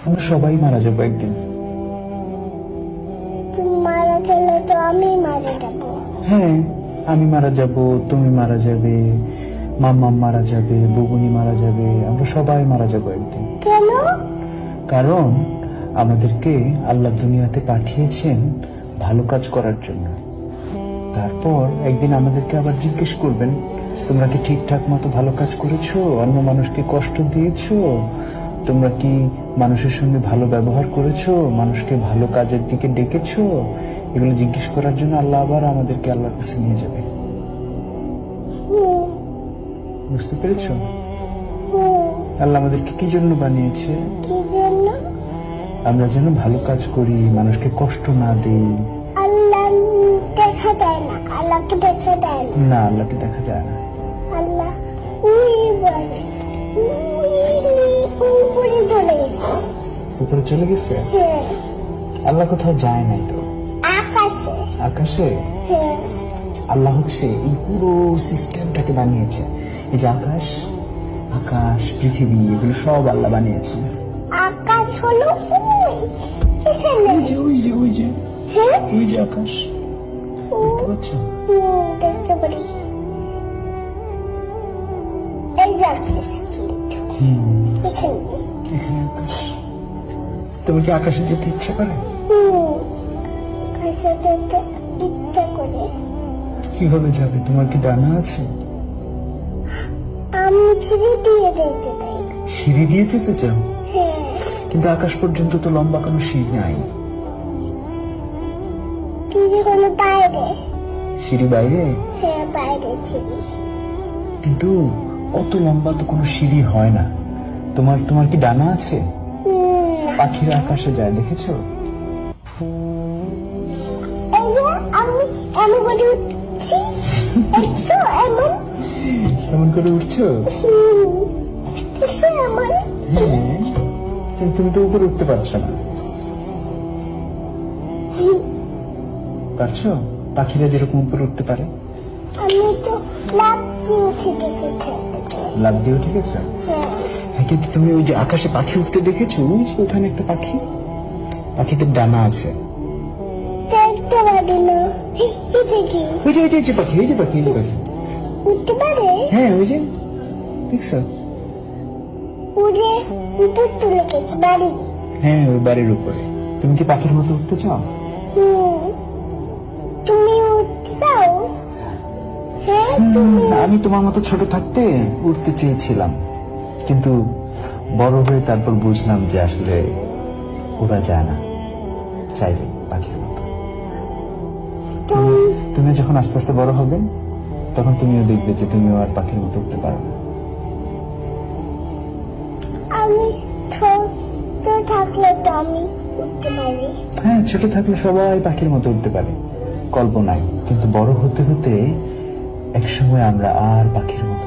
আমরা সবাই মারা যাবো একদিন। তুমি মারা গেলে তো আমি মারা যাবো। হ্যাঁ, আমি মারা যাব, তুমি মারা যাবে, মাম্মা মারা যাবে, বুবুনি মারা যাবে, আমরা সবাই মারা যাবো একদিন। কেন? কারণ আমাদেরকে আল্লাহ দুনিয়াতে পাঠিয়েছেন ভালো কাজ করার জন্য। তারপর একদিন আমাদেরকে আবার জিজ্ঞেস করবেন, তোমরা কি ঠিকঠাক মতো ভালো কাজ করেছো? অন্য মানুষকে কষ্ট দিয়েছো? তোমরা কি মানুষের সঙ্গে ভালো ব্যবহার করেছো? মানুষকে ভালো কাজের দিকে ডেকেছো? এগুলো জিজ্ঞেস করার জন্য আল্লাহ আবার আমাদেরকে আল্লাহর কাছে নিয়ে যাবে। বুঝতে পেরেছো? আল্লাহ আমাদেরকে কি জন্য বানিয়েছে? কি জন্য? আমরা যেন ভালো কাজ করি, মানুষকে কষ্ট না দিই। আল্লাহ দেখা দেয় না, আল্লাহকে দেখা দেয় না। না, আল্লাহকে দেখা যায় না। আল্লাহ উই বলে, উপরে চলে গেছে। উপরে চলে গেছে? হ্যাঁ। আল্লাহ কোথাও যায় নাই তো। আকাশে। আকাশে? হ্যাঁ। আল্লাহ হচ্ছে এই পুরো সিস্টেমটাকে বানিয়েছে। এই যে আকাশ, আকাশ, পৃথিবী, এগুলো সব আল্লাহ বানিয়েছে। আকাশ হলো ওই এখানে। ওই যে হ্যাঁ, ওই যে আকাশ, দেখতে পাচ্ছ? দেখতে পারি। এই যে আকাশ কিন্তু এখানে। এখানে আকাশ। তোমার কি আকাশে যেতে ইচ্ছা করে? আকাশে যেতে ইচ্ছা করে। কিভাবে যাবে? তোমার কি ডানা আছে? আমি ছিঁড়ে দিয়ে দেখতে চাই। সিঁড়ি দিয়ে যেতে চাও? হ্যাঁ। কিন্তু আকাশ পর্যন্ত তো লম্বা কোনো সিঁড়ি নাই। চিড়ি হলো বাইরে। সিঁড়ি বাইরে? হ্যাঁ, বাইরে চিড়ি। কিন্তু অত লম্বা তো কোনো সিঁড়ি হয় না। তোমার কি ডানা আছে? পাখিরা আকাশে যায়, দেখেছো? এই যে আমি বলে উঠছি, দেখছো এমন? কেমন করে উঠছো? দেখছো এমন? হ্যাঁ, কিন্তু তুমি তো উপরে উঠতে পারছো না। পারছো? পাখিরা যেরকম উপরে উঠতে পারে। আমি তো লাফ দিয়ে উঠে গেছি খেতে। লাফ দিয়ে উঠে গেছো? হ্যাঁ। হ্যাঁ, কিন্তু তুমি ওই যে আকাশে পাখি উঠতে দেখেছো? ওই যে ওখানে একটা পাখি, পাখিদের ডানা আছে। দেখতে পারি না। এটা কি? ওই যে পাখি, এই যে পাখি। উঠতে পারে? হ্যাঁ, ওই যে দেখছো? উড়ে উপর তুলে গেছে বাড়ি। হ্যাঁ, ওই বাড়ির উপরে। তুমি কি পাখির মতো উঠতে চাও? তুমি উঠতে চাও? হ্যাঁ, তুমি। আমি তোমার মতো ছোট থাকতে উঠতে চেয়েছিলাম, কিন্তু বড় হয়ে তারপর বুঝলাম যে আসলে ওরা যায় না চাইলে পাখির মতো। তুমি যখন আস্তে আস্তে বড় হবে তখন তুমিও দেখবে যে তুমিও আর পাখির মতো উঠতে পারো না। আমি ছোট থাকলে তো আমি উঠতে পারি। হ্যাঁ, ছোট থাকলে সবাই পাখির মতো উঠতে পারে কল্পনায়, কিন্তু বড় হতে হতে একসময় আমরা আর পাখির মতো